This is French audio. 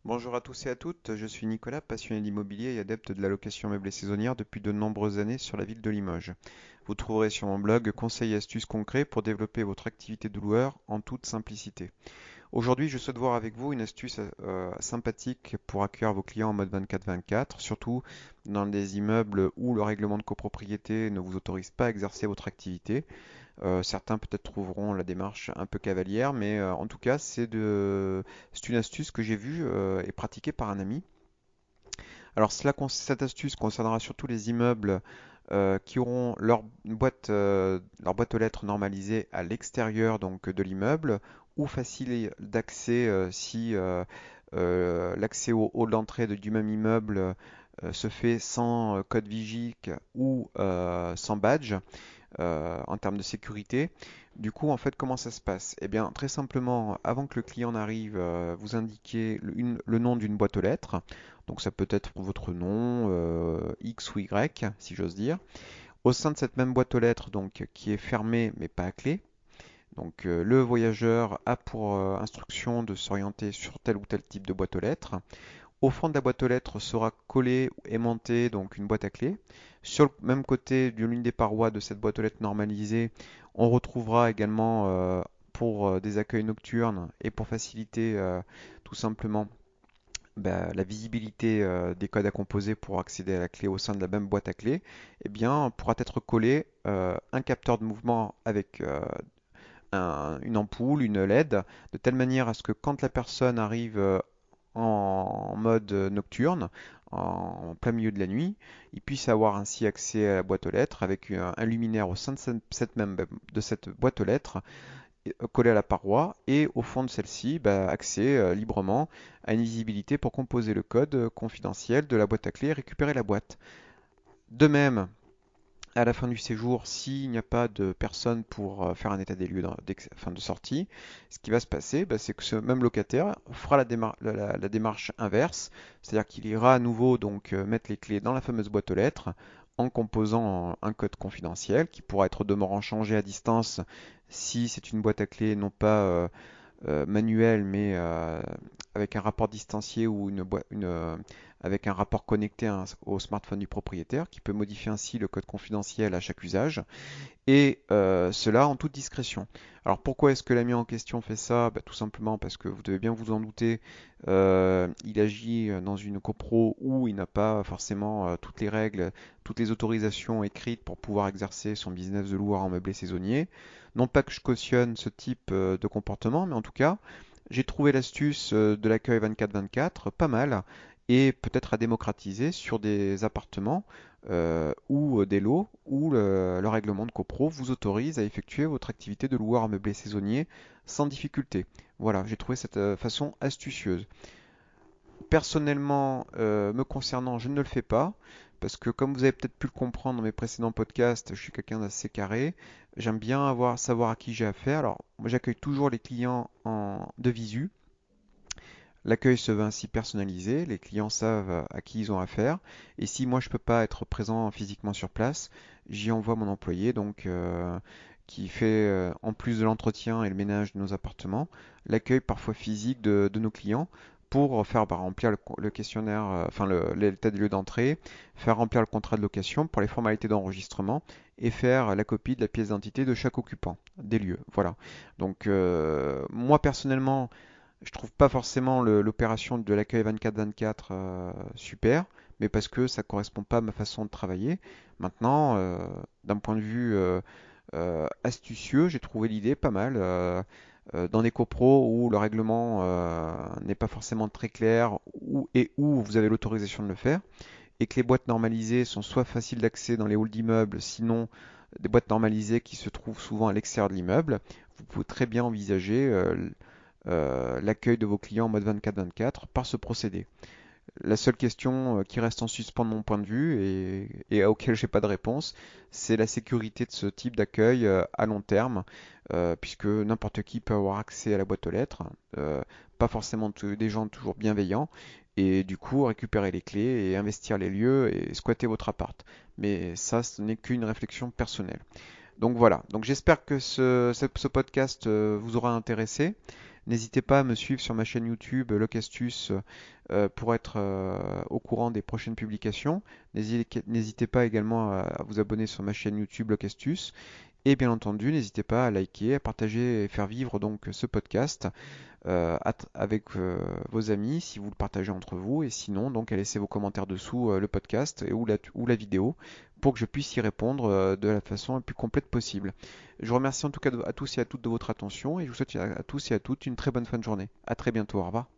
Bonjour à tous et à toutes, je suis Nicolas, passionné d'immobilier et adepte de la location meublée saisonnière depuis de nombreuses années sur la ville de Limoges. Vous trouverez sur mon blog conseils et astuces concrets pour développer votre activité de loueur en toute simplicité. Aujourd'hui, je souhaite voir avec vous une astuce sympathique pour accueillir vos clients en mode 24-24, surtout dans des immeubles où le règlement de copropriété ne vous autorise pas à exercer votre activité. Certains peut-être trouveront la démarche un peu cavalière, mais en tout cas, c'est une astuce que j'ai vue et pratiquée par un ami. Alors cette astuce concernera surtout les immeubles qui auront leur boîte aux lettres normalisée à l'extérieur donc de l'immeuble ou facile d'accès si l'accès au hall d'entrée du même immeuble se fait sans code vigique ou sans badge en termes de sécurité. Du coup, en fait, comment ça se passe? Eh bien, très simplement, avant que le client n'arrive, vous indiquez le nom d'une boîte aux lettres. Donc, ça peut être votre nom, X ou Y, si j'ose dire. Au sein de cette même boîte aux lettres, donc, qui est fermée mais pas à clé, donc, le voyageur a pour instruction de s'orienter sur tel ou tel type de boîte aux lettres. Au fond de la boîte aux lettres sera collée et montée donc une boîte à clés. Sur le même côté de l'une des parois de cette boîte aux lettres normalisée, on retrouvera également pour des accueils nocturnes et pour faciliter tout simplement la visibilité des codes à composer pour accéder à la clé au sein de la même boîte à clés, eh bien, pourra être collé un capteur de mouvement avec une ampoule, une LED, de telle manière à ce que quand la personne arrive en mode nocturne, en plein milieu de la nuit, il puisse avoir ainsi accès à la boîte aux lettres avec un luminaire au sein de cette boîte aux lettres collée à la paroi et au fond de celle-ci, accès librement à une visibilité pour composer le code confidentiel de la boîte à clés et récupérer la boîte. De même, à la fin du séjour, s'il n'y a pas de personne pour faire un état des lieux de sortie, ce qui va se passer, c'est que ce même locataire fera la démarche inverse, c'est-à-dire qu'il ira à nouveau donc mettre les clés dans la fameuse boîte aux lettres en composant un code confidentiel qui pourra être au demeurant changé à distance si c'est une boîte à clés non pas manuel, mais avec un rapport distancié ou avec un rapport connecté au smartphone du propriétaire, qui peut modifier ainsi le code confidentiel à chaque usage, et cela en toute discrétion. Alors pourquoi est-ce que l'ami en question fait ça? Tout simplement parce que vous devez bien vous en douter, il agit dans une copro où il n'a pas forcément toutes les règles, toutes les autorisations écrites pour pouvoir exercer son business de loueur en meublé saisonnier. Non pas que je cautionne ce type de comportement, mais en tout cas, j'ai trouvé l'astuce de l'accueil 24-24 pas mal et peut-être à démocratiser sur des appartements ou des lots où le règlement de copro vous autorise à effectuer votre activité de loueur à meublé saisonnier sans difficulté. Voilà, j'ai trouvé cette façon astucieuse. Personnellement, me concernant, je ne le fais pas parce que comme vous avez peut-être pu le comprendre dans mes précédents podcasts, je suis quelqu'un d'assez carré. J'aime bien savoir à qui j'ai affaire. Alors, moi, j'accueille toujours les clients de visu. L'accueil se veut ainsi personnalisé, les clients savent à qui ils ont affaire, et si moi je peux pas être présent physiquement sur place, j'y envoie mon employé donc qui fait en plus de l'entretien et le ménage de nos appartements, l'accueil parfois physique de nos clients pour faire remplir le questionnaire, l'état des lieux d'entrée, faire remplir le contrat de location pour les formalités d'enregistrement et faire la copie de la pièce d'identité de chaque occupant des lieux. Voilà. Donc moi personnellement je trouve pas forcément l'opération de l'accueil 24-24 super, mais parce que ça correspond pas à ma façon de travailler. Maintenant, d'un point de vue astucieux, j'ai trouvé l'idée pas mal. Dans des copros où le règlement n'est pas forcément très clair et où vous avez l'autorisation de le faire, et que les boîtes normalisées sont soit faciles d'accès dans les halls d'immeubles, sinon des boîtes normalisées qui se trouvent souvent à l'extérieur de l'immeuble, vous pouvez très bien envisager l'accueil de vos clients en mode 24-24 par ce procédé. La seule question qui reste en suspens de mon point de vue et à auquel j'ai pas de réponse, c'est la sécurité de ce type d'accueil à long terme, puisque n'importe qui peut avoir accès à la boîte aux lettres, pas forcément des gens toujours bienveillants, et du coup récupérer les clés et investir les lieux et squatter votre appart. Mais ça, ce n'est qu'une réflexion personnelle. Donc voilà, donc j'espère que ce podcast vous aura intéressé. N'hésitez pas à me suivre sur ma chaîne YouTube Locastus pour être au courant des prochaines publications. N'hésitez pas également à vous abonner sur ma chaîne YouTube Locastus. Et bien entendu, n'hésitez pas à liker, à partager et faire vivre donc ce podcast avec vos amis si vous le partagez entre vous. Et sinon, donc, à laisser vos commentaires dessous le podcast ou la vidéo pour que je puisse y répondre de la façon la plus complète possible. Je vous remercie en tout cas à tous et à toutes de votre attention et je vous souhaite à tous et à toutes une très bonne fin de journée. À très bientôt, au revoir.